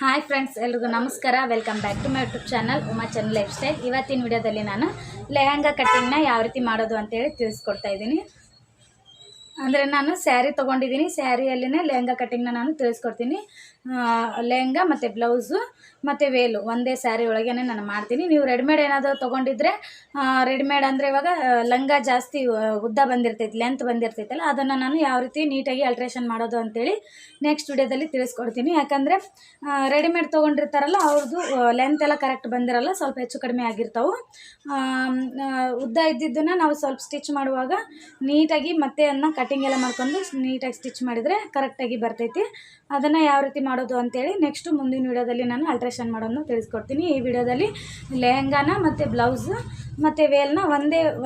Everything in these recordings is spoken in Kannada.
ಹಾಯ್ ಫ್ರೆಂಡ್ಸ್, ಎಲ್ರಿಗೂ ನಮಸ್ಕಾರ. Welcome back to my YouTube channel Uma Chand lifestyle. ಇವತ್ತಿನ ವಿಡಿಯೋದಲ್ಲಿ ನಾನು ಲೆಹಂಗಾ ಕಟ್ಟಿಂಗ್ನ ಯಾವ ರೀತಿ ಮಾಡೋದು ಅಂತೇಳಿ ತಿಳಿಸ್ಕೊಡ್ತಾ ಇದ್ದೀನಿ. ಅಂದರೆ ನಾನು ಸ್ಯಾರಿ ತೊಗೊಂಡಿದ್ದೀನಿ, ಸ್ಯಾರಿಯಲ್ಲಿನೇ ಲೆಹಂಗಾ ಕಟ್ಟಿಂಗ್ನ ನಾನು ತಿಳಿಸ್ಕೊಡ್ತೀನಿ. ಲೆಹಂಗಾ ಮತ್ತು ಬ್ಲೌಸು ಮತ್ತು ವೇಲು ಒಂದೇ ಸ್ಯಾರಿ ಒಳಗೇ ನಾನು ಮಾಡ್ತೀನಿ. ನೀವು ರೆಡಿಮೇಡ್ ಏನಾದರೂ ತೊಗೊಂಡಿದ್ರೆ, ರೆಡಿಮೇಡ್ ಅಂದರೆ ಇವಾಗ ಲಂಗ ಜಾಸ್ತಿ ಉದ್ದ ಬಂದಿರ್ತೈತಿ, ಲೆಂತ್ ಬಂದಿರ್ತೈತಲ್ಲ, ಅದನ್ನು ನಾನು ಯಾವ ರೀತಿ ನೀಟಾಗಿ ಅಲ್ಟ್ರೇಷನ್ ಮಾಡೋದು ಅಂತೇಳಿ ನೆಕ್ಸ್ಟ್ ವಿಡಿಯೋದಲ್ಲಿ ತಿಳಿಸ್ಕೊಡ್ತೀನಿ. ಯಾಕಂದರೆ ರೆಡಿಮೇಡ್ ತೊಗೊಂಡಿರ್ತಾರಲ್ಲ, ಅವ್ರದ್ದು ಲೆಂತ್ ಎಲ್ಲ ಕರೆಕ್ಟ್ ಬಂದಿರಲ್ಲ, ಸ್ವಲ್ಪ ಹೆಚ್ಚು ಕಡಿಮೆ ಆಗಿರ್ತಾವೆ. ಉದ್ದ ಇದ್ದಿದ್ದನ್ನು ನಾವು ಸ್ವಲ್ಪ ಸ್ಟಿಚ್ ಮಾಡುವಾಗ ನೀಟಾಗಿ ಮತ್ತೆ ಅದನ್ನ ಕಟಿಂಗ್ ಎಲ್ಲ ಮಾಡ್ಕೊಂಡು ನೀಟಾಗಿ ಸ್ಟಿಚ್ ಮಾಡಿದರೆ ಕರೆಕ್ಟಾಗಿ ಬರ್ತೈತಿ. ಅದನ್ನು ಯಾವ ರೀತಿ ಮಾಡೋದು ಅಂತೇಳಿ ನೆಕ್ಸ್ಟು ಮುಂದಿನ ವಿಡಿಯೋದಲ್ಲಿ ನಾನು ಅಲ್ಟ್ರೇಷನ್ ಮಾಡೋದನ್ನು ತಿಳಿಸ್ಕೊಡ್ತೀನಿ. ಈ ವಿಡಿಯೋದಲ್ಲಿ ಲೆಹಂಗಾನ ಮತ್ತು ಬ್ಲೌಸು ಮತ್ತು ವೇಲ್ನ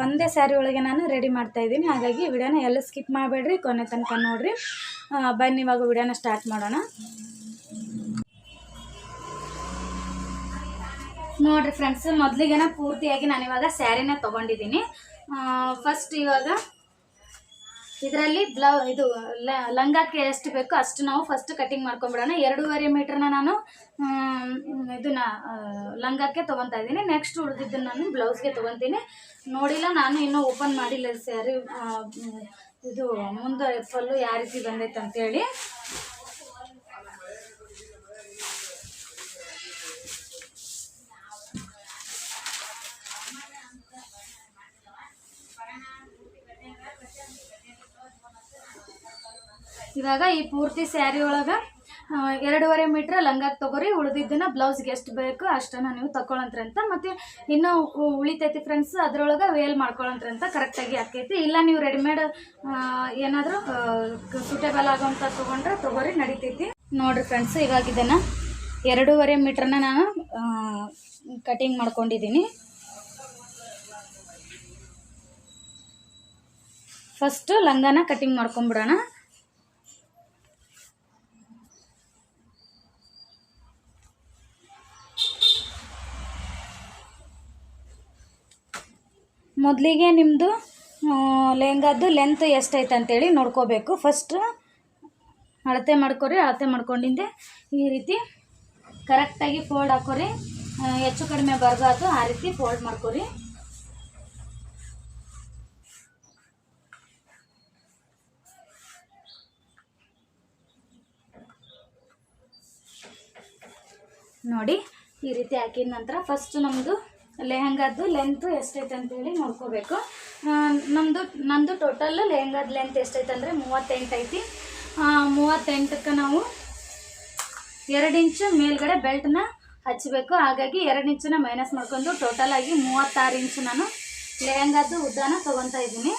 ಒಂದೇ ಸ್ಯಾರಿ ಒಳಗೆ ನಾನು ರೆಡಿ ಮಾಡ್ತಾಯಿದ್ದೀನಿ. ಹಾಗಾಗಿ ವಿಡಿಯೋನ ಎಲ್ಲ ಸ್ಕಿಪ್ ಮಾಡಬೇಡ್ರಿ, ಕೊನೆ ತನಕ ನೋಡಿರಿ. ಬನ್ನಿ ಇವಾಗ ವಿಡಿಯೋನ ಸ್ಟಾರ್ಟ್ ಮಾಡೋಣ. ನೋಡಿರಿ ಫ್ರೆಂಡ್ಸ್, ಮೊದಲಿಗೆನ ಪೂರ್ತಿಯಾಗಿ ನಾನು ಇವಾಗ ಸ್ಯಾರಿನ ತೊಗೊಂಡಿದ್ದೀನಿ. ಫಸ್ಟ್ ಇವಾಗ ಇದರಲ್ಲಿ ಇದು ಲಂಗಕ್ಕೆ ಎಷ್ಟು ಬೇಕೋ ಅಷ್ಟು ನಾವು ಫಸ್ಟ್ ಕಟಿಂಗ್ ಮಾಡ್ಕೊಂಬಿಡೋಣ. 2.5 ಮೀಟ್ರನ್ನ ನಾನು ಇದನ್ನು ಲಂಗಕ್ಕೆ ತೊಗೊತಾ ಇದ್ದೀನಿ. ನೆಕ್ಸ್ಟ್ ಉಳಿದಿದ್ದನ್ನು ನಾನು ಬ್ಲೌಸ್ಗೆ ತೊಗೊತೀನಿ. ನೋಡಿಲ್ಲ, ನಾನು ಇನ್ನೂ ಓಪನ್ ಮಾಡಿಲ್ಲ ಸ್ಯಾರಿ. ಇದು ಮುಂದೆ ಫುಲ್ಲು ಯಾವ ರೀತಿ ಬಂದೈತೆ ಅಂತೇಳಿ. ಇವಾಗ ಈ ಪೂರ್ತಿ ಸ್ಯಾರಿ ಒಳಗೆ 2.5 ಮೀಟ್ರ್ ಲಂಗಕ್ಕೆ ತೊಗೊರಿ, ಉಳಿದಿದ್ದನ್ನು ಬ್ಲೌಸ್ಗೆ ಎಷ್ಟು ಬೇಕು ಅಷ್ಟನ್ನು ನೀವು ತಗೊಳಂತ್ರಂತ. ಮತ್ತು ಇನ್ನೂ ಉಳಿತೈತಿ ಫ್ರೆಂಡ್ಸ್, ಅದರೊಳಗೆ ವೇಲ್ ಮಾಡ್ಕೊಳಂತ್ರಂತ ಕರೆಕ್ಟಾಗಿ ಆಕೈತಿ. ಇಲ್ಲ ನೀವು ರೆಡಿಮೇಡ್ ಏನಾದರೂ ಸೂಟೇಬಲ್ ಆಗೋಂಥ ತೊಗೊರಿ, ನಡಿತೈತಿ. ನೋಡಿರಿ ಫ್ರೆಂಡ್ಸ್, ಇವಾಗ ಇದನ್ನು 2.5 ಮೀಟ್ರನ್ನ ನಾನು ಕಟಿಂಗ್ ಮಾಡ್ಕೊಂಡಿದ್ದೀನಿ. ಫಸ್ಟು ಲಂಗನ ಕಟಿಂಗ್ ಮಾಡ್ಕೊಂಬಿಡೋಣ. ಮೊದಲಿಗೆ ನಿಮ್ಮದು ಲೆಹಂಗಾದ್ದು ಲೆಂತ್ ಎಷ್ಟೈತೆ ಅಂತೇಳಿ ನೋಡ್ಕೋಬೇಕು. ಫಸ್ಟು ಅಳತೆ ಮಾಡ್ಕೊರಿ. ಅಳತೆ ಮಾಡ್ಕೊಂಡಿದ್ದೆ ಈ ರೀತಿ ಕರೆಕ್ಟಾಗಿ ಫೋಲ್ಡ್ ಹಾಕೋರಿ. ಹೆಚ್ಚು ಕಡಿಮೆ ಬರಬಾರ್ದು, ಆ ರೀತಿ ಫೋಲ್ಡ್ ಮಾಡ್ಕೊರಿ. ನೋಡಿ, ಈ ರೀತಿ ಹಾಕಿದ ನಂತರ ಫಸ್ಟ್ ನಮ್ಮದು ಲೆಹಂಗಾದ್ದು ಲೆಂತ್ ಎಷ್ಟೈತೆ ಅಂತೇಳಿ ನೋಡ್ಕೋಬೇಕು. ನಂದು ಟೋಟಲ್ ಲೆಹಂಗಾದ ಲೆಂತ್ ಎಷ್ಟೈತೆ ಅಂದರೆ 38 ಐತಿ. 38ಕ್ಕೆ ನಾವು 2 ಇಂಚು ಮೇಲ್ಗಡೆ ಬೆಲ್ಟ್ನ ಹಚ್ಚಬೇಕು. ಹಾಗಾಗಿ 2 ಇಂಚನ್ನ ಮೈನಸ್ ಮಾಡ್ಕೊಂಡು ಟೋಟಲ್ ಆಗಿ 36 ಇಂಚು ನಾನು ಲೆಹಂಗಾದ್ದು ಉದ್ದಾನ ತೊಗೊತಾ ಇದ್ದೀನಿ.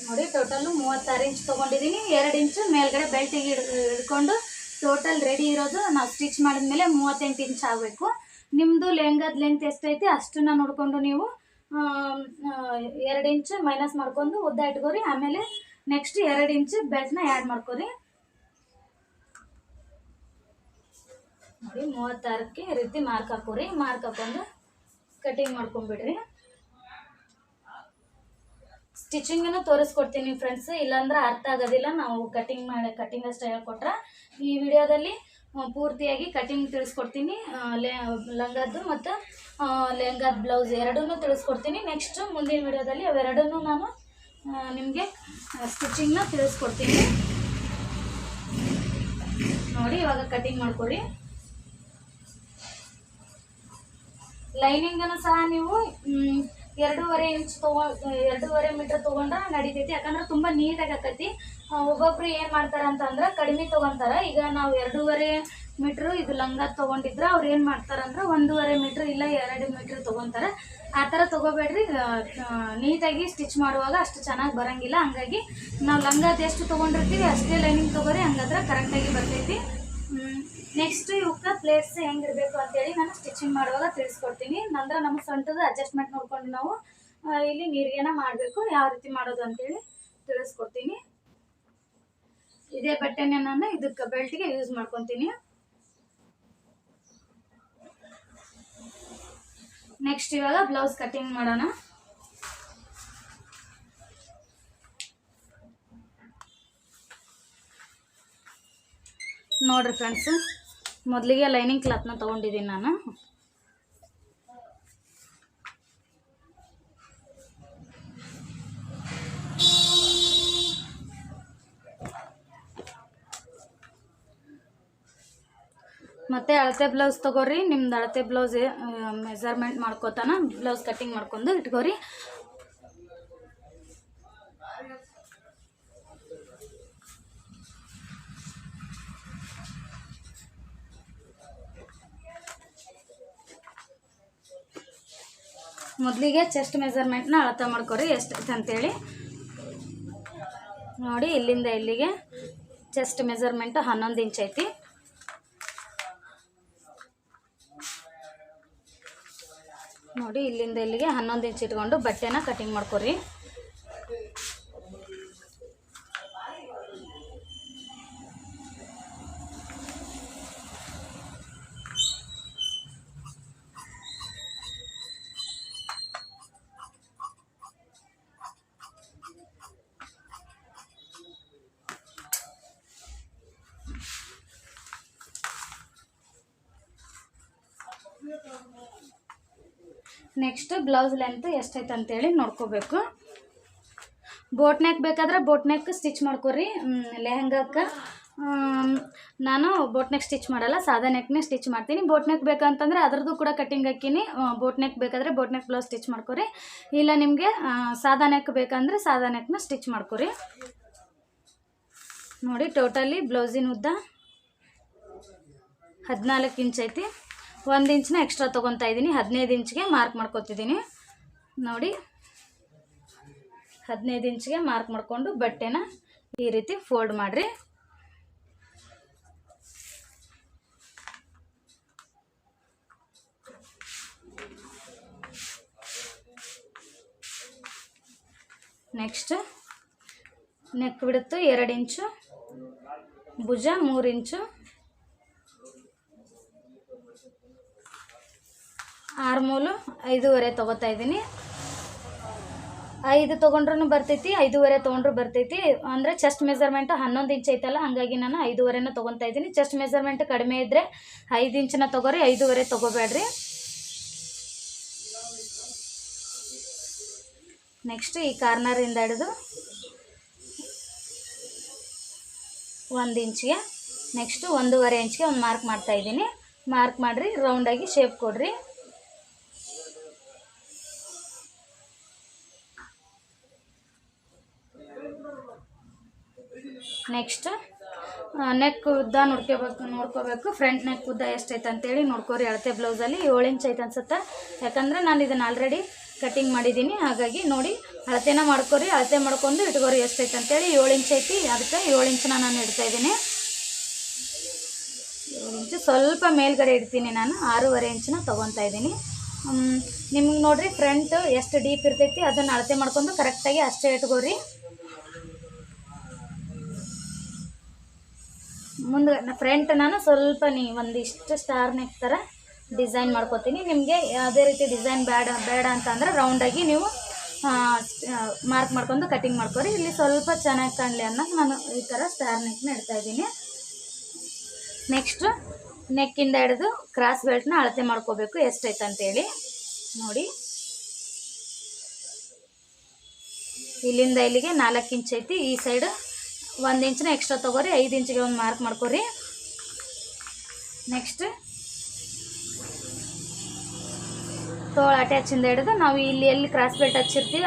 ನೋಡಿ, ಟೋಟಲ್ಲು 36 ಇಂಚ್ ತೊಗೊಂಡಿದ್ದೀನಿ. 2 ಇಂಚು ಮೇಲ್ಗಡೆ ಬೆಲ್ಟಿಗೆ ಹಿಡ್ಕೊಂಡು ಟೋಟಲ್ ರೆಡಿ ಇರೋದು ನಾವು ಸ್ಟಿಚ್ ಮಾಡಿದ್ಮೇಲೆ 38 ಇಂಚ್ ಆಗಬೇಕು. ನಿಮ್ಮದು ಲೆಹಂಗಾದ ಲೆಂತ್ ಎಷ್ಟೈತಿ ಅಷ್ಟನ್ನು ನೋಡಿಕೊಂಡು ನೀವು 2 ಇಂಚು ಮೈನಸ್ ಮಾಡ್ಕೊಂಡು ಉದ್ದ ಇಟ್ಕೋರಿ. ಆಮೇಲೆ ನೆಕ್ಸ್ಟ್ 2 ಇಂಚು ಬೆಲ್ಟ್ನ ಆ್ಯಡ್ ಮಾಡ್ಕೋರಿ. ನೋಡಿ, 36ಕ್ಕೆ ಈ ರೀತಿ ಮಾರ್ಕ್ ಹಾಕೋರಿ. ಮಾರ್ಕ್ ಹಾಕೊಂಡು ಕಟಿಂಗ್ ಮಾಡ್ಕೊಂಬಿಡ್ರಿ. ಸ್ಟಿಚಿಂಗನ್ನು ತೋರಿಸ್ಕೊಡ್ತೀನಿ ಫ್ರೆಂಡ್ಸ್, ಇಲ್ಲಾಂದ್ರೆ ಅರ್ಥ ಆಗೋದಿಲ್ಲ. ನಾವು ಕಟಿಂಗ್ ಅಷ್ಟೇ ಹೇಳ್ಕೊಟ್ರೆ ಈ ವಿಡಿಯೋದಲ್ಲಿ ಪೂರ್ತಿಯಾಗಿ ಕಟಿಂಗ್ ತಿಳಿಸ್ಕೊಡ್ತೀನಿ. ಲಂಗದ್ದು ಮತ್ತು ಲೆಹಂಗಾದ ಬ್ಲೌಸ್ ಎರಡೂ ತಿಳಿಸ್ಕೊಡ್ತೀನಿ. ನೆಕ್ಸ್ಟ್ ಮುಂದಿನ ವಿಡಿಯೋದಲ್ಲಿ ಅವೆರಡನ್ನೂ ನಾನು ನಿಮಗೆ ಸ್ಟಿಚಿಂಗ್ನ ತಿಳಿಸ್ಕೊಡ್ತೀನಿ. ನೋಡಿ, ಇವಾಗ ಕಟಿಂಗ್ ಮಾಡ್ಕೊರಿ. ಲೈನಿಂಗನ್ನು ಸಹ ನೀವು 2.5 ಇಂಚ್ 2.5 ಮೀಟ್ರ್ ತೊಗೊಂಡ್ರೆ ನಡಿತೈತಿ. ಯಾಕಂದ್ರೆ ತುಂಬ ನೀಟಾಗಿ ಆಕೈತಿ. ಒಬ್ಬೊಬ್ರು ಏನು ಮಾಡ್ತಾರೆ ಅಂತಂದ್ರೆ ಕಡಿಮೆ ತೊಗೊತಾರೆ. ಈಗ ನಾವು 2.5 ಮೀಟ್ರು ಇದು ಲಂಗ ತೊಗೊಂಡಿದ್ರೆ ಅವ್ರು ಏನು ಮಾಡ್ತಾರಂದ್ರೆ 1.5 ಮೀಟ್ರ್ ಇಲ್ಲ 2 ಮೀಟ್ರ್ ತೊಗೊತಾರೆ. ಆ ಥರ ತೊಗೋಬೇಡ್ರಿ. ನೀಟಾಗಿ ಸ್ಟಿಚ್ ಮಾಡುವಾಗ ಅಷ್ಟು ಚೆನ್ನಾಗಿ ಬರೋಂಗಿಲ್ಲ. ಹಂಗಾಗಿ ನಾವು ಲಂಗದ ಎಷ್ಟು ತೊಗೊಂಡಿರ್ತೀವಿ ಅಷ್ಟೇ ಲೈನಿಂಗ್ ತೊಗೋರಿ, ಹಂಗಾದ್ರೆ ಕರೆಕ್ಟಾಗಿ ಬರ್ತೈತಿ. ನೆಕ್ಸ್ಟ್ ಇವಕ್ಕೆ ಪ್ಲೇಟ್ಸ್ ಹೆಂಗಿರಬೇಕು ಅಂತೇಳಿ ನಾನು ಸ್ಟಿಚಿಂಗ್ ಮಾಡುವಾಗ ತಿಳಿಸ್ಕೊಡ್ತೀನಿ. ನಂತರ ನಮ್ಮ ಸೊಂಟದ ಅಡ್ಜಸ್ಟ್ಮೆಂಟ್ ನೋಡ್ಕೊಂಡು ನಾವು ಇಲ್ಲಿ ನೀರಿಗೆನ ಮಾಡಬೇಕು. ಯಾವ ರೀತಿ ಮಾಡೋದು ಅಂತೇಳಿ ತಿಳಿಸ್ಕೊಡ್ತೀನಿ. ಇದೇ ಬಟ್ಟೆನೇ ನಾನು ಇದಕ್ಕೆ ಬೆಲ್ಟ್ಗೆ ಯೂಸ್ ಮಾಡ್ಕೊತೀನಿ. ನೆಕ್ಸ್ಟ್ ಇವಾಗ ಬ್ಲೌಸ್ ಕಟಿಂಗ್ ಮಾಡೋಣ. ನೋಡಿರಿ ಫ್ರೆಂಡ್ಸು, ಮೊದಲಿಗೆ ಲೈನಿಂಗ್ ಕ್ಲಾತ್ನ ತೊಗೊಂಡಿದ್ದೀನಿ ನಾನು. ಮತ್ತು ಅಳತೆ ಬ್ಲೌಸ್ ತೊಗೋರಿ. ನಿಮ್ದು ಅಳತೆ ಬ್ಲೌಸ್ ಮೆಜರ್ಮೆಂಟ್ ಮಾಡ್ಕೋತಾನ ಬ್ಲೌಸ್ ಕಟ್ಟಿಂಗ್ ಮಾಡ್ಕೊಂಡು ಇಟ್ಕೋರಿ. ಮೊದಲಿಗೆ ಚೆಸ್ಟ್ ಮೆಜರ್ಮೆಂಟ್ನ ಅಳತೆ ಮಾಡ್ಕೊರಿ ಎಷ್ಟೈತೆ ಅಂತೇಳಿ. ನೋಡಿ, ಇಲ್ಲಿಂದ ಇಲ್ಲಿಗೆ ಚೆಸ್ಟ್ ಮೆಜರ್ಮೆಂಟ್ 11 ಇಂಚ್ ಐತಿ. ನೋಡಿ, ಇಲ್ಲಿಂದ ಇಲ್ಲಿಗೆ 11 ಇಂಚ್ ಇಟ್ಕೊಂಡು ಬಟ್ಟೆನ ಕಟಿಂಗ್ ಮಾಡ್ಕೊರಿ. ನೆಕ್ಸ್ಟ್ ಬ್ಲೌಸ್ ಲೆಂತ್ ಎಷ್ಟೈತೆ ಅಂತೇಳಿ ನೋಡ್ಕೋಬೇಕು. ಬೋಟ್ ನೆಕ್ ಬೇಕಾದ್ರೆ ಬೋಟ್ ನೆಕ್ ಸ್ಟಿಚ್ ಮಾಡ್ಕೊರಿ. ಲೆಹಂಗಕ್ಕೆ ನಾನು ಬೋಟ್ ನೆಕ್ ಸ್ಟಿಚ್ ಮಾಡಲ್ಲ, ಸಾದಾ ನೆಕ್ನೇ ಸ್ಟಿಚ್ ಮಾಡ್ತೀನಿ. ಬೋಟ್ ನೆಕ್ ಬೇಕಂತಂದರೆ ಅದರದ್ದು ಕೂಡ ಕಟ್ಟಿಂಗ್ ಹಾಕಿನಿ. ಬೋಟ್ ನೆಕ್ ಬೇಕಾದರೆ ಬೋಟ್ ನೆಕ್ ಬ್ಲೌಸ್ ಸ್ಟಿಚ್ ಮಾಡ್ಕೊರಿ. ಇಲ್ಲ ನಿಮಗೆ ಸಾದಾ ನೆಕ್ ಬೇಕಂದರೆ ಸಾದಾ ನೆಕ್ನ ಸ್ಟಿಚ್ ಮಾಡ್ಕೊರಿ. ನೋಡಿ, ಟೋಟಲಿ ಬ್ಲೌಸಿನ ಉದ್ದ 14 ಇಂಚ್ ಐತಿ. 1 ಇಂಚ್ನ ಎಕ್ಸ್ಟ್ರಾ ತೊಗೊತಾ ಇದ್ದೀನಿ. 15 ಇಂಚ್ಗೆ ಮಾರ್ಕ್ ಮಾಡ್ಕೊತಿದ್ದೀನಿ. ನೋಡಿ, 15 ಇಂಚ್ಗೆ ಮಾರ್ಕ್ ಮಾಡಿಕೊಂಡು ಬಟ್ಟೆನ ಈ ರೀತಿ ಫೋಲ್ಡ್ ಮಾಡಿರಿ. ನೆಕ್ಸ್ಟ್ ನೆಕ್ ಬಿಡುತ್ತು 2 ಇಂಚು, ಭುಜ 3 ಇಂಚು, ಆರ್ಮೂಲು 5.5 ತೊಗೋತಾ ಇದ್ದೀನಿ. 5 ತೊಗೊಂಡ್ರೂ ಬರ್ತೈತಿ, 5.5 ತೊಗೊಂಡ್ರು ಬರ್ತೈತಿ. ಅಂದರೆ ಚೆಸ್ಟ್ ಮೆಜರ್ಮೆಂಟ್ 11 ಇಂಚ್ ಐತಲ್ಲ, ಹಾಗಾಗಿ ನಾನು 5.5ನ ತೊಗೊತಾ ಇದ್ದೀನಿ. ಚೆಸ್ಟ್ ಮೆಜರ್ಮೆಂಟ್ ಕಡಿಮೆ ಇದ್ದರೆ 5 ಇಂಚನ್ನ ತೊಗೋರಿ, 5.5 ತೊಗೋಬೇಡ್ರಿ. ನೆಕ್ಸ್ಟ್ ಈ ಕಾರ್ನರಿಂದ ಹಿಡಿದು 1 ಇಂಚ್ಗೆ, ನೆಕ್ಸ್ಟ್ 1.5 ಇಂಚ್ಗೆ ಒಂದು ಮಾರ್ಕ್ ಮಾಡ್ತಾಯಿದ್ದೀನಿ. ಮಾರ್ಕ್ ಮಾಡಿರಿ, ರೌಂಡಾಗಿ ಶೇಪ್ ಕೊಡ್ರಿ. ನೆಕ್ಸ್ಟ್ ನೆಕ್ ಉದ್ದ ನೋಡ್ಕೋಬೇಕು. ಫ್ರಂಟ್ ನೆಕ್ ಉದ್ದ ಎಷ್ಟೈತೆ ಅಂತೇಳಿ ನೋಡ್ಕೋರಿ. ಅಳತೆ ಬ್ಲೌಸಲ್ಲಿ 7 ಇಂಚ್ ಐತೆ ಅನ್ಸುತ್ತೆ, ಯಾಕಂದರೆ ನಾನು ಇದನ್ನು ಆಲ್ರೆಡಿ ಕಟ್ಟಿಂಗ್ ಮಾಡಿದ್ದೀನಿ. ಹಾಗಾಗಿ ನೋಡಿ, ಅಳತೆನ ಮಾಡ್ಕೋರಿ. ಅಳತೆ ಮಾಡ್ಕೊಂಡು ಇಟ್ಕೋರಿ ಎಷ್ಟೈತೆ ಅಂತೇಳಿ. 7 ಇಂಚ್ ಐತಿ, ಅದಕ್ಕೆ 7 ಇಂಚನ್ನ ನಾನು ಇಡ್ತಾಯಿದ್ದೀನಿ. 7 ಇಂಚು ಸ್ವಲ್ಪ ಮೇಲ್ಗಡೆ ಇಡ್ತೀನಿ ನಾನು. 6.5 ಇಂಚನ್ನ ತೊಗೊತಾ ಇದ್ದೀನಿ. ನಿಮ್ಗೆ ನೋಡಿರಿ, ಫ್ರಂಟ್ ಎಷ್ಟು ಡೀಪ್ ಇರ್ತೈತಿ ಅದನ್ನು ಅಳತೆ ಮಾಡ್ಕೊಂಡು ಕರೆಕ್ಟಾಗಿ ಅಷ್ಟೇ ಇಟ್ಕೋರಿ. ಮುಂದೆ ಫ್ರಂಟ್ ನಾನು ಸ್ವಲ್ಪ ಒಂದಿಷ್ಟು ಸ್ಟಾರ್ ನೆಕ್ ಥರ ಡಿಸೈನ್ ಮಾಡ್ಕೋತೀನಿ. ನಿಮಗೆ ಯಾವುದೇ ರೀತಿ ಡಿಸೈನ್ ಬೇಡ ಅಂತಂದರೆ ರೌಂಡಾಗಿ ನೀವು ಮಾರ್ಕ್ ಮಾಡ್ಕೊಂಡು ಕಟಿಂಗ್ ಮಾಡ್ಕೊರಿ. ಇಲ್ಲಿ ಸ್ವಲ್ಪ ಚೆನ್ನಾಗಿ ಕಾಣಲಿ ಅನ್ನೋದು ನಾನು ಈ ಥರ ಸ್ಟಾರ್ ನೆಕ್ನ ಇಡ್ತಾಯಿದ್ದೀನಿ. ನೆಕ್ಸ್ಟು ನೆಕ್ಕಿಂದ ಹಿಡಿದು ಕ್ರಾಸ್ ಬೆಲ್ಟ್ನ ಅಳತೆ ಮಾಡ್ಕೋಬೇಕು ಎಷ್ಟೈತೆ ಅಂತೇಳಿ. ನೋಡಿ, ಇಲ್ಲಿಂದ ಇಲ್ಲಿಗೆ 4 ಇಂಚ್ ಐತಿ. ಈ ಸೈಡ್ 1 ಇಂಚ್ನ ಎಕ್ಸ್ಟ್ರಾ ತೊಗೋರಿ. 5 ಇಂಚಿಗೆ ಒಂದು ಮಾರ್ಕ್ ಮಾಡ್ಕೊರಿ. ನೆಕ್ಸ್ಟ್ ತೋಳು ಅಟ್ಯಾಚಿಂದ ಹಿಡಿದು ನಾವು ಇಲ್ಲಿ ಎಲ್ಲಿ ಕ್ರಾಸ್ ಬೆಲ್ಟ್ ಹಚ್ಚಿರ್ತೀವಿ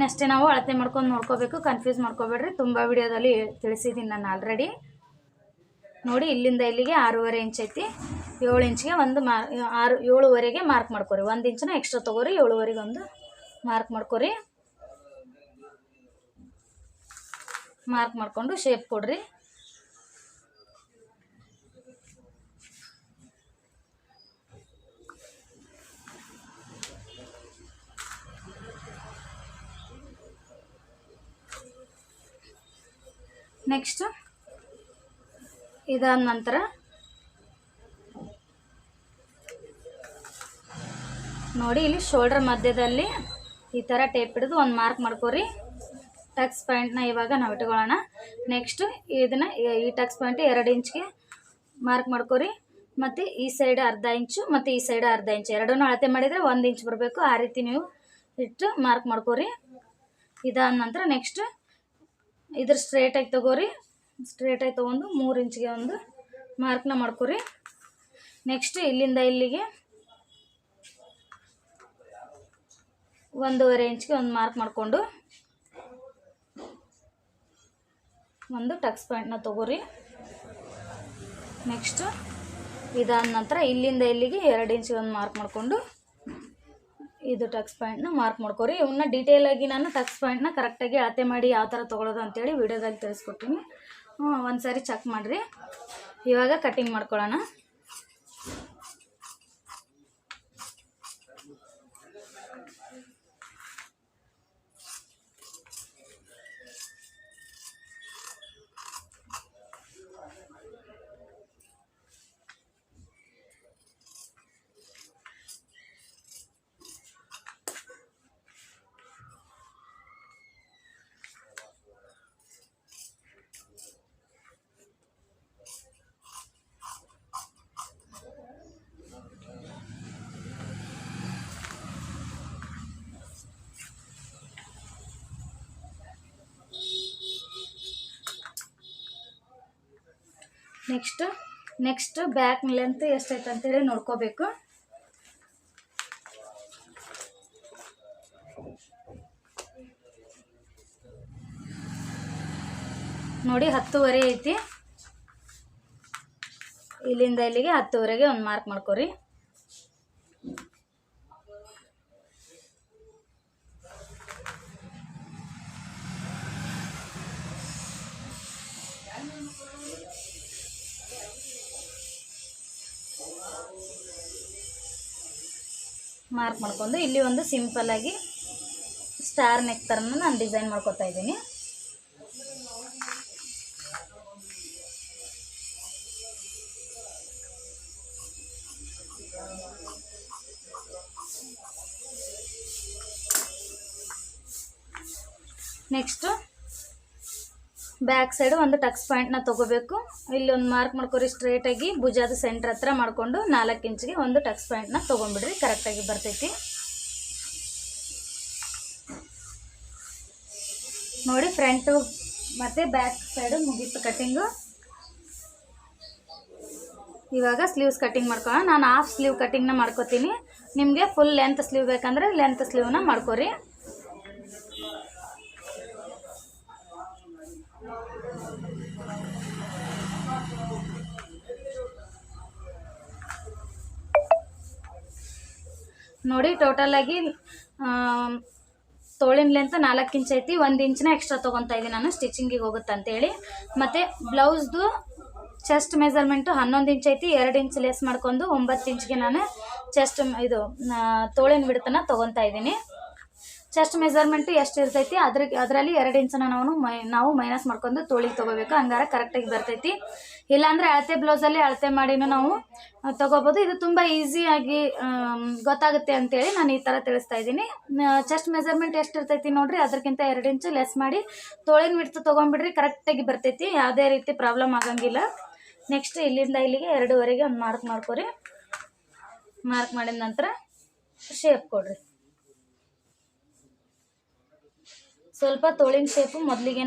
ಅಷ್ಟೇ ನಾವು ಅಳತೆ ಮಾಡ್ಕೊಂಡು ನೋಡ್ಕೋಬೇಕು. ಕನ್ಫ್ಯೂಸ್ ಮಾಡ್ಕೋಬೇಡ್ರಿ, ತುಂಬ ವಿಡಿಯೋದಲ್ಲಿ ತಿಳಿಸಿದ್ದೀನಿ ನಾನು ಆಲ್ರೆಡಿ. ನೋಡಿ, ಇಲ್ಲಿಂದ ಇಲ್ಲಿಗೆ 6.5 ಇಂಚ್ ಐತಿ. 7 ಇಂಚ್ಗೆ ಒಂದು 7.5ಗೆ ಮಾರ್ಕ್ ಮಾಡ್ಕೊರಿ. 1 ಇಂಚನ್ನ ಎಕ್ಸ್ಟ್ರಾ ತೊಗೋರಿ. 7.5ಗೆ ಒಂದು ಮಾರ್ಕ್ ಮಾಡ್ಕೊರಿ. ಮಾರ್ಕ್ ಮಾಡಿಕೊಂಡು ಶೇಪ್ ಕೊಡ್ರಿ. ನೆಕ್ಸ್ಟ್ ಇದಾದ ನಂತರ ನೋಡಿ, ಇಲ್ಲಿ ಶೋಲ್ಡರ್ ಮಧ್ಯದಲ್ಲಿ ಈ ಥರ ಟೇಪ್ ಹಿಡಿದು ಒಂದು ಮಾರ್ಕ್ ಮಾಡ್ಕೊರಿ. ಟಕ್ಸ್ ಪಾಯಿಂಟ್ನ ಇವಾಗ ನಾವು ಇಟ್ಕೊಳ್ಳೋಣ. ನೆಕ್ಸ್ಟ್ ಇದನ್ನು ಈ ಟಕ್ಸ್ ಪಾಯಿಂಟ್ 2 ಇಂಚ್ಗೆ ಮಾರ್ಕ್ ಮಾಡ್ಕೊರಿ. ಮತ್ತು ಈ ಸೈಡ್ ಅರ್ಧ ಇಂಚು ಮತ್ತು ಈ ಸೈಡ್ ಅರ್ಧ ಇಂಚು ಎರಡನ್ನೂ ಅಳತೆ ಮಾಡಿದರೆ 1 ಇಂಚ್ ಬರಬೇಕು. ಆ ರೀತಿ ನೀವು ಇಟ್ಟು ಮಾರ್ಕ್ ಮಾಡ್ಕೊರಿ. ಇದಾದ ನಂತರ ನೆಕ್ಸ್ಟ್ ಇದ್ರ ಸ್ಟ್ರೇಟಾಗಿ ತೊಗೋರಿ. ಸ್ಟ್ರೇಟಾಗಿ ತೊಗೊಂಡು 3 ಇಂಚಿಗೆ ಒಂದು ಮಾರ್ಕ್ನ ಮಾಡ್ಕೊರಿ. ನೆಕ್ಸ್ಟ್ ಇಲ್ಲಿಂದ ಇಲ್ಲಿಗೆ 1.5 ಇಂಚ್ಗೆ ಒಂದು ಮಾರ್ಕ್ ಮಾಡಿಕೊಂಡು ಒಂದು ಟಕ್ಸ್ ಪಾಯಿಂಟ್ನ ತೊಗೋರಿ. ನೆಕ್ಸ್ಟ್ ಇದಾದ ನಂತರ ಇಲ್ಲಿಂದ ಇಲ್ಲಿಗೆ 2 ಇಂಚಿಗೆ ಒಂದು ಮಾರ್ಕ್ ಮಾಡಿಕೊಂಡು ಇದು ಟಕ್ಸ್ ಪಾಯಿಂಟ್ನ ಮಾರ್ಕ್ ಮಾಡ್ಕೊರಿ. ಇವನ್ನ ಡೀಟೇಲಾಗಿ ನಾನು ಟಕ್ಸ್ ಪಾಯಿಂಟ್ನ ಕರೆಕ್ಟಾಗಿ ಅಳತೆ ಮಾಡಿ ಯಾವ ಥರ ತೊಗೊಳೋದು ಅಂತೇಳಿ ವಿಡಿಯೋದಲ್ಲಿ ತಿಳಿಸ್ಕೊಡ್ತೀನಿ. ಒಂದು ಸಾರಿ ಚೆಕ್ ಮಾಡಿರಿ. ಇವಾಗ ಕಟ್ಟಿಂಗ್ ಮಾಡ್ಕೊಳ್ಳೋಣ. ನೆಕ್ಸ್ಟ್ ಬ್ಯಾಕ್ ಲೆಂತ್ ಎಷ್ಟೈತೆ ಅಂತೇಳಿ ನೋಡ್ಕೋಬೇಕು. ನೋಡಿ 10.5 ಐತಿ. ಇಲ್ಲಿಂದ ಇಲ್ಲಿಗೆ 10.5ಗೆ ಒಂದು ಮಾರ್ಕ್ ಮಾಡ್ಕೊರಿ. ಮಾರ್ಕ್ ಮಾಡ್ಕೊಂಡು ಇಲ್ಲಿ ಒಂದು ಸಿಂಪಲ್ಲಾಗಿ ಸ್ಟಾರ್ ನೆಕ್ ಥರನ ನಾನು ಡಿಸೈನ್ ಮಾಡ್ಕೊತಾ ಇದ್ದೀನಿ. ನೆಕ್ಸ್ಟು ಬ್ಯಾಕ್ ಸೈಡು ಒಂದು ಟಕ್ಸ್ ಪಾಯಿಂಟ್ನ ತೊಗೋಬೇಕು. ಇಲ್ಲಿ ಒಂದು ಮಾರ್ಕ್ ಮಾಡ್ಕೊರಿ. ಸ್ಟ್ರೇಟಾಗಿ ಭುಜದ ಸೆಂಟ್ರ್ ಹತ್ರ ಮಾಡಿಕೊಂಡು 4 ಇಂಚಿಗೆ ಒಂದು ಟಕ್ಸ್ ಪಾಯಿಂಟ್ನ ತೊಗೊಂಡ್ಬಿಡ್ರಿ. ಕರೆಕ್ಟಾಗಿ ಬರ್ತೈತಿ ನೋಡಿ. ಫ್ರಂಟು ಮತ್ತು ಬ್ಯಾಕ್ ಸೈಡು ಮುಗೀತು ಕಟ್ಟಿಂಗು. ಇವಾಗ ಸ್ಲೀವ್ಸ್ ಕಟ್ಟಿಂಗ್ ಮಾಡ್ಕೊಳ್ಳೋಣ. ನಾನು ಹಾಫ್ ಸ್ಲೀವ್ ಕಟ್ಟಿಂಗ್ನ ಮಾಡ್ಕೋತೀನಿ. ನಿಮಗೆ ಫುಲ್ ಲೆಂತ್ ಸ್ಲೀವ್ ಬೇಕಂದರೆ ಲೆಂತ್ ಸ್ಲೀವ್ನ ಮಾಡ್ಕೊರಿ. ನೋಡಿ ಟೋಟಲಾಗಿ ತೋಳಿನ ಲೆಂತ್ 4 ಇಂಚ್ ಐತಿ. 1 ಇಂಚ್ನ ಎಕ್ಸ್ಟ್ರಾ ತೊಗೊತಾ ಇದ್ದೀನಿ ನಾನು ಸ್ಟಿಚಿಂಗಿಗೆ ಹೋಗುತ್ತೆ ಅಂತೇಳಿ. ಮತ್ತು ಬ್ಲೌಸ್ದು ಚೆಸ್ಟ್ ಮೆಜರ್ಮೆಂಟು 11 ಇಂಚ್ ಐತಿ. 2 ಇಂಚ್ ಲೆಸ್ ಮಾಡ್ಕೊಂಡು 9 ಇಂಚ್ಗೆ ನಾನು ಚೆಸ್ಟ್ ಇದು ತೋಳಿನ ಬಿಡ್ತನ ತೊಗೊತಾ ಇದ್ದೀನಿ. ಚೆಸ್ಟ್ ಮೆಜರ್ಮೆಂಟು ಎಷ್ಟು ಇರ್ತೈತಿ ಅದರಲ್ಲಿ 2 ಇಂಚನ್ನ ನಾವು ಮೈನಸ್ ಮಾಡ್ಕೊಂಡು ತೋಳಿಗೆ ತೊಗೋಬೇಕು. ಹಂಗಾರೆ ಕರೆಕ್ಟಾಗಿ ಬರ್ತೈತಿ. ಇಲ್ಲಾಂದರೆ ಅಳತೆ ಬ್ಲೌಸಲ್ಲಿ ಅಳತೆ ಮಾಡಿನೂ ನಾವು ತೊಗೋಬೋದು. ಇದು ತುಂಬ ಈಸಿಯಾಗಿ ಗೊತ್ತಾಗುತ್ತೆ ಅಂತೇಳಿ ನಾನು ಈ ಥರ ತಿಳಿಸ್ತಾ ಇದ್ದೀನಿ. ಚೆಸ್ಟ್ ಮೆಜರ್ಮೆಂಟ್ ಎಷ್ಟು ಇರ್ತೈತಿ ನೋಡಿರಿ, ಅದಕ್ಕಿಂತ 2 ಇಂಚು ಲೆಸ್ ಮಾಡಿ ತೋಳಿನ ಬಿಡ್ತು ತೊಗೊಂಬಿಡ್ರಿ. ಕರೆಕ್ಟಾಗಿ ಬರ್ತೈತಿ, ಯಾವುದೇ ರೀತಿ ಪ್ರಾಬ್ಲಮ್ ಆಗಂಗಿಲ್ಲ. ನೆಕ್ಸ್ಟ್ ಇಲ್ಲಿಂದ ಇಲ್ಲಿಗೆ 2.5ಗೆ ಒಂದು ಮಾರ್ಕ್ ಮಾಡ್ಕೊರಿ. ಮಾರ್ಕ್ ಮಾಡಿದ ನಂತರ ಶೇಪ್ ಕೊಡ್ರಿ. ಸ್ವಲ್ಪ ತೋಳಿನ ಶೇಪು ಮೊದಲಿಗೆ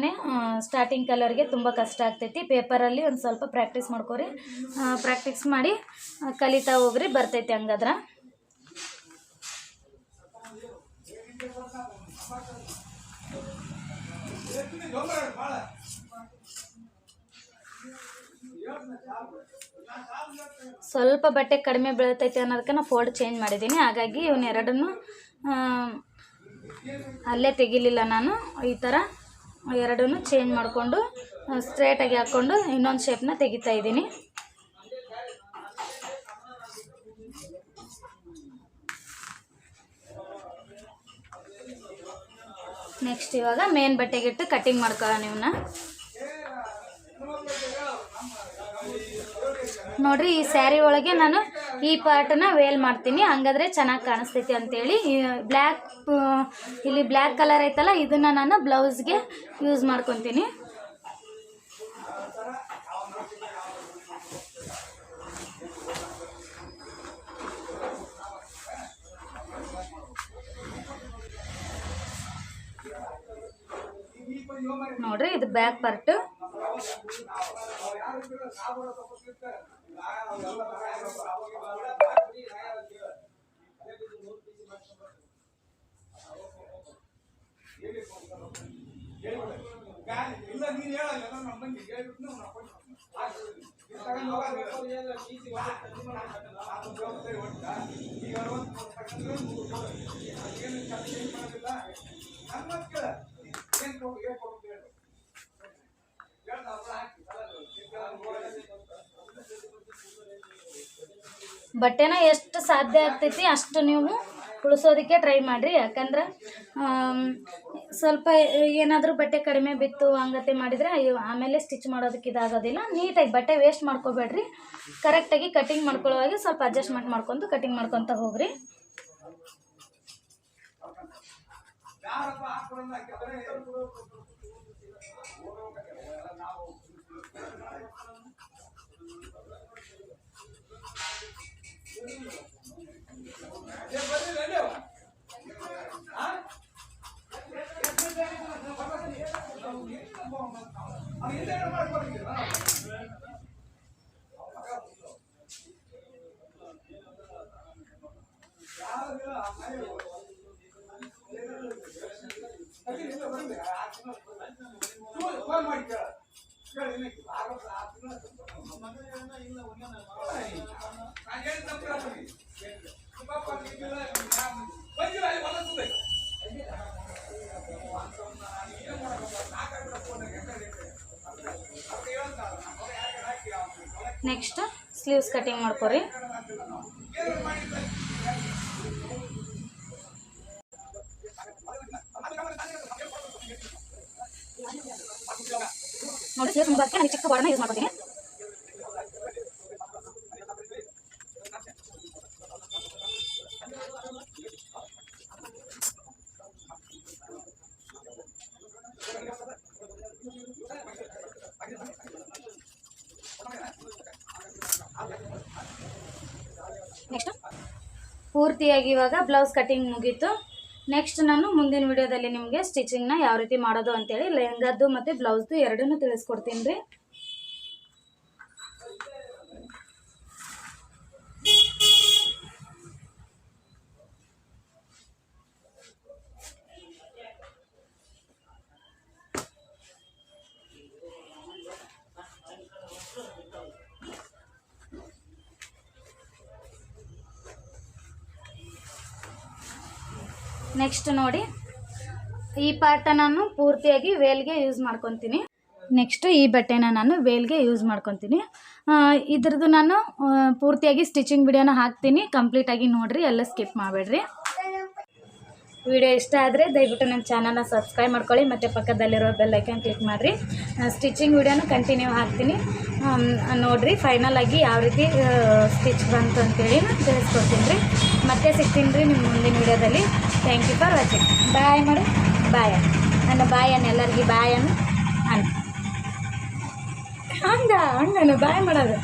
ಸ್ಟಾರ್ಟಿಂಗ್ ಕಲರ್ಗೆ ತುಂಬ ಕಷ್ಟ ಆಗ್ತೈತಿ. ಪೇಪರಲ್ಲಿ ಒಂದು ಸ್ವಲ್ಪ ಪ್ರಾಕ್ಟೀಸ್ ಮಾಡ್ಕೊರಿ. ಪ್ರಾಕ್ಟೀಸ್ ಮಾಡಿ ಕಲಿತಾ ಹೋಗ್ರಿ, ಬರ್ತೈತಿ ಹಂಗಾದ್ರೆ. ಸ್ವಲ್ಪ ಬಟ್ಟೆ ಕಡಿಮೆ ಬೀಳ್ತೈತಿ ಅನ್ನೋದಕ್ಕೆ ನಾನು ಫೋಲ್ಡ್ ಚೇಂಜ್ ಮಾಡಿದ್ದೀನಿ. ಹಾಗಾಗಿ ಇವನ್ನೆರಡನ್ನು ಅಲ್ಲೇ ತೆಗಿಲಿಲ್ಲ ನಾನು. ಈ ಥರ ಎರಡನ್ನೂ ಚೇಂಜ್ ಮಾಡಿಕೊಂಡು ಸ್ಟ್ರೇಟಾಗಿ ಹಾಕ್ಕೊಂಡು ಇನ್ನೊಂದು ಶೇಪ್ನ ತೆಗಿತಾ ಇದ್ದೀನಿ. ನೆಕ್ಸ್ಟ್ ಇವಾಗ ಮೇನ್ ಬಟ್ಟೆಗಿಟ್ಟು ಕಟ್ಟಿಂಗ್ ಮಾಡ್ಕೊಳ್ಳೋಣ. ಇವನ್ನ ನೋಡ್ರಿ, ಈ ಸ್ಯಾರಿ ಒಳಗೆ ನಾನು ಈ ಪಾರ್ಟನ್ನ ವೇಲ್ ಮಾಡ್ತೀನಿ, ಹಂಗಾದ್ರೆ ಚೆನ್ನಾಗಿ ಕಾಣಿಸ್ತೈತಿ ಅಂತೇಳಿ. ಇಲ್ಲಿ ಬ್ಲ್ಯಾಕ್ ಕಲರ್ ಐತಲ್ಲ, ಇದನ್ನು ನಾನು ಬ್ಲೌಸ್ಗೆ ಯೂಸ್ ಮಾಡ್ಕೊತೀನಿ. ನೋಡ್ರಿ ಇದು ಬ್ಯಾಕ್ ಪಾರ್ಟ್. ಬಟ್ಟೆನ ಎಷ್ಟು ಸಾಧ್ಯ ಆಗ್ತೈತಿ ಅಷ್ಟು ನೀವು ಉಳಿಸೋದಕ್ಕೆ ಟ್ರೈ ಮಾಡಿರಿ. ಯಾಕಂದ್ರೆ ಸ್ವಲ್ಪ ಏನಾದರೂ ಬಟ್ಟೆ ಕಡಿಮೆ ಬಿತ್ತು ಹಂಗತೆ ಮಾಡಿದರೆ ಆಮೇಲೆ ಸ್ಟಿಚ್ ಮಾಡೋದಕ್ಕೆ ಇದಾಗೋದಿಲ್ಲ. ನೀಟಾಗಿ ಬಟ್ಟೆ ವೇಸ್ಟ್ ಮಾಡ್ಕೋಬೇಡ್ರಿ. ಕರೆಕ್ಟಾಗಿ ಕಟಿಂಗ್ ಮಾಡ್ಕೊಳ್ಳೋವಾಗ ಸ್ವಲ್ಪ ಅಡ್ಜಸ್ಟ್ಮೆಂಟ್ ಮಾಡ್ಕೊಂಡು ಕಟಿಂಗ್ ಮಾಡ್ಕೊತ ಹೋಗ್ರಿ. ನೆಕ್ಸ್ಟ್ ಸ್ಲೀವ್ಸ್ ಕಟಿಂಗ್ ಮಾಡ್ಕೊರಿ. ನೋಡಿ ಸ್ಲೀವ್ಸ್ ಮುಂಬಾಕ್ಕೆ ನಾನು ಚಿಕ್ಕ ಬಾರ್ಡರ್ನ ಯೂಸ್ ಮಾಡ್ತೀನಿ. ನೆಕ್ಸ್ಟ್ ಪೂರ್ತಿಯಾಗಿ ಇವಾಗ ಬ್ಲೌಸ್ ಕಟಿಂಗ್ ಮುಗೀತು. ನೆಕ್ಸ್ಟ್ ನಾನು ಮುಂದಿನ ವಿಡಿಯೋದಲ್ಲಿ ನಿಮಗೆ ಸ್ಟಿಚಿಂಗ್ನ ಯಾವ ರೀತಿ ಮಾಡೋದು ಅಂತೇಳಿ ಲೆಹಂಗಾದ್ದು ಮತ್ತು ಬ್ಲೌಸ್ದು ಎರಡನ್ನೂ ತಿಳಿಸ್ಕೊಡ್ತೀನಿ ರೀ. ನೆಕ್ಸ್ಟ್ ನೋಡಿ ಈ ಪಾರ್ಟ ನಾನು ಪೂರ್ತಿಯಾಗಿ ವೇಲ್ಗೆ ಯೂಸ್ ಮಾಡ್ಕೊತೀನಿ. ನೆಕ್ಸ್ಟ್ ಈ ಬಟ್ಟೆನ ನಾನು ವೇಲ್ಗೆ ಯೂಸ್ ಮಾಡ್ಕೊತೀನಿ. ಇದ್ರದ್ದು ನಾನು ಪೂರ್ತಿಯಾಗಿ ಸ್ಟಿಚಿಂಗ್ ವಿಡಿಯೋನ ಹಾಕ್ತೀನಿ, ಕಂಪ್ಲೀಟಾಗಿ ನೋಡಿರಿ, ಎಲ್ಲ ಸ್ಕಿಪ್ ಮಾಡಬೇಡ್ರಿ. ವಿಡಿಯೋ ಇಷ್ಟ ಆದರೆ ದಯವಿಟ್ಟು ನನ್ನ ಚಾನಲ್ನ ಸಬ್ಸ್ಕ್ರೈಬ್ ಮಾಡ್ಕೊಳ್ಳಿ ಮತ್ತು ಪಕ್ಕದಲ್ಲಿರೋ ಬೆಲ್ ಐಕಾನ್ ಕ್ಲಿಕ್ ಮಾಡಿರಿ. ಸ್ಟಿಚಿಂಗ್ ವಿಡಿಯೋನ ಕಂಟಿನ್ಯೂ ಹಾಕ್ತೀನಿ, ನೋಡಿರಿ ಫೈನಲ್ ಆಗಿ ಯಾವ ರೀತಿ ಸ್ಟಿಚ್ ಬಂತು ಅಂತೇಳಿ ನಾನು ತಿಳಿಸ್ಕೊಡ್ತೀನಿ ರೀ. ಮತ್ತೆ ಸಿಗ್ತೀನಿ ರೀ ನಿಮ್ಮ ಮುಂದಿನ ವಿಡಿಯೋದಲ್ಲಿ. Thank you for watching. Bye ಮಾಡಿ, ಬಾಯ್ ನನ್ನ ಬಾಯನ್ನು ಎಲ್ಲರಿಗೂ ಬಾಯನ್ನು ಹಂಗನು ಬಾಯ್ ಮಾಡೋದು